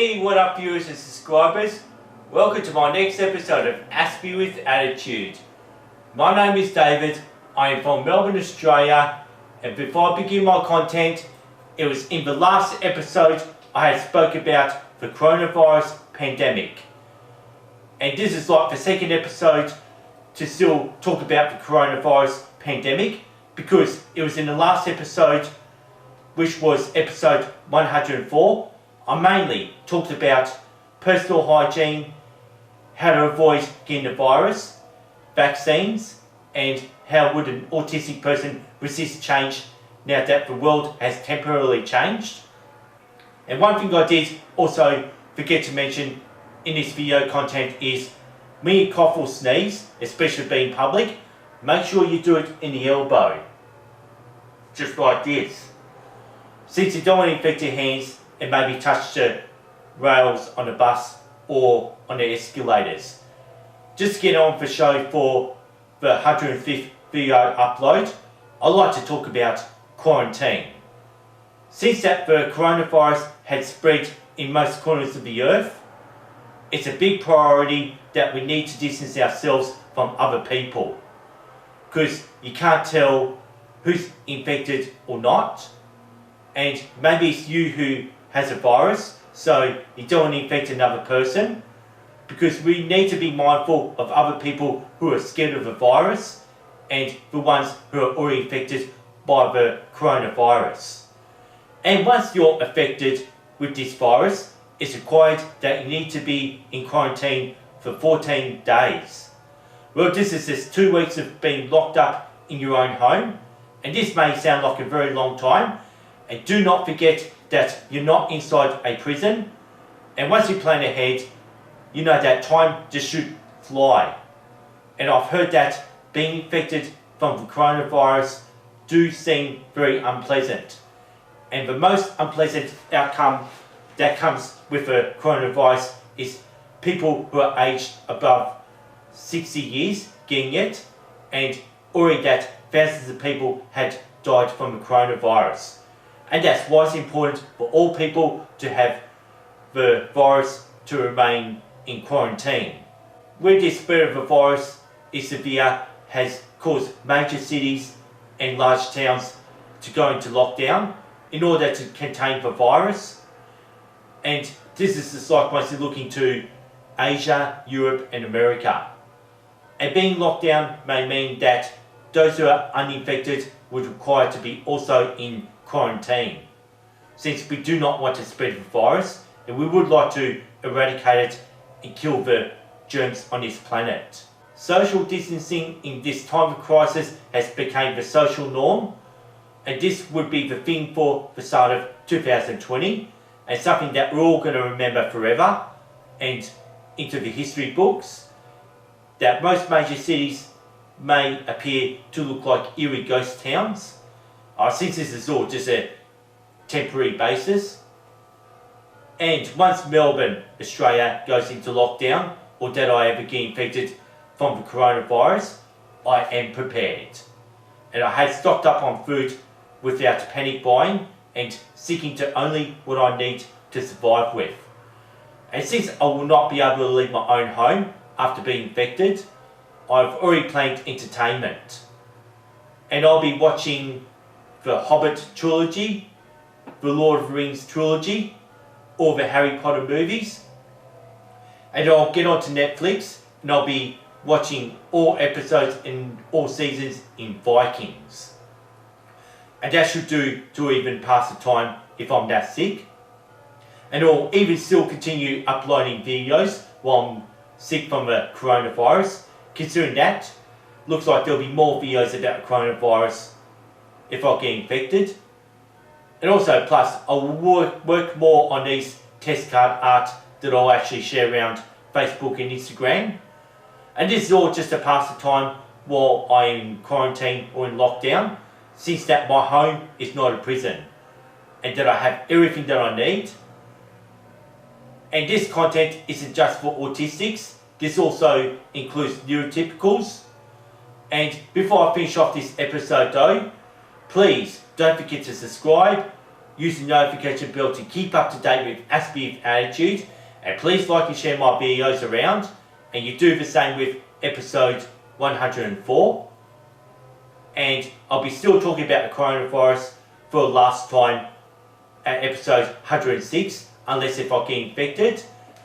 Hey, what up viewers and subscribers? Welcome to my next episode of Aspie with Attitude. My name is David, I am from Melbourne, Australia, and before I begin my content, it was in the last episode I had spoke about the coronavirus pandemic. And this is like the second episode to still talk about the coronavirus pandemic, because it was in the last episode, which was episode 104, I mainly talked about personal hygiene, how to avoid getting the virus, vaccines, and how would an autistic person resist change now that the world has temporarily changed. And one thing I did also forget to mention in this video content is when you cough or sneeze, especially being public, make sure you do it in the elbow, just like this. Since you don't want to infect your hands and maybe touch the rails on the bus or on the escalators. Just to get on for show for the 105th video upload, I'd like to talk about quarantine. Since that the coronavirus had spread in most corners of the earth, it's a big priority that we need to distance ourselves from other people, because you can't tell who's infected or not, and maybe it's you who has a virus, so you don't want to infect another person, because we need to be mindful of other people who are scared of the virus and the ones who are already infected by the coronavirus. And once you're affected with this virus, it's required that you need to be in quarantine for 14 days. Well, this is just 2 weeks of being locked up in your own home, and this may sound like a very long time, and do not forget that you're not inside a prison, and once you plan ahead, you know that time just should fly. And I've heard that being infected from the coronavirus do seem very unpleasant. And the most unpleasant outcome that comes with the coronavirus is people who are aged above 60 years getting it, and already that thousands of people had died from the coronavirus. And that's why it's important for all people to have the virus to remain in quarantine. Where the spread of the virus is severe has caused major cities and large towns to go into lockdown in order to contain the virus. And this is just like mostly looking to Asia, Europe and America. And being locked down may mean that those who are uninfected would require to be also in quarantine, since we do not want to spread the virus and we would like to eradicate it and kill the germs on this planet. Social distancing in this time of crisis has become the social norm, and this would be the thing for the start of 2020, and something that we're all going to remember forever and into the history books, that most major cities may appear to look like eerie ghost towns. Since this is all just a temporary basis. And once Melbourne, Australia goes into lockdown, or that I ever get infected from the coronavirus, I am prepared. And I have stocked up on food without panic buying and sticking to only what I need to survive with. And since I will not be able to leave my own home after being infected, I've already planned entertainment. And I'll be watching the Hobbit trilogy, the Lord of the Rings trilogy, or the Harry Potter movies. And I'll get onto Netflix and I'll be watching all episodes and all seasons in Vikings. And that should do to even pass the time if I'm that sick. And I'll even still continue uploading videos while I'm sick from the coronavirus, considering that looks like there'll be more videos about the coronavirus if I get infected. And also, plus, I will work more on these test card art that I'll actually share around Facebook and Instagram. And this is all just to pass the time while I am in quarantine or in lockdown, since that my home is not a prison, and that I have everything that I need. And this content isn't just for autistics, this also includes neurotypicals. And before I finish off this episode though, please don't forget to subscribe, use the notification bell to keep up to date with Aspie with Attitude, and please like and share my videos around, and you do the same with episode 104. And I'll be still talking about the coronavirus for the last time at episode 106, unless if I get infected.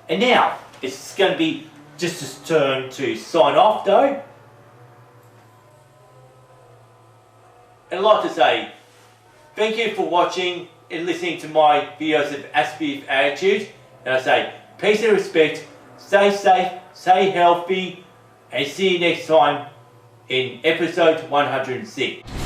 And now, it's going to be just a turn to sign off though. And I'd like to say, thank you for watching and listening to my videos of Aspie with Attitude. And I say, peace and respect, stay safe, stay healthy, and see you next time in episode 106.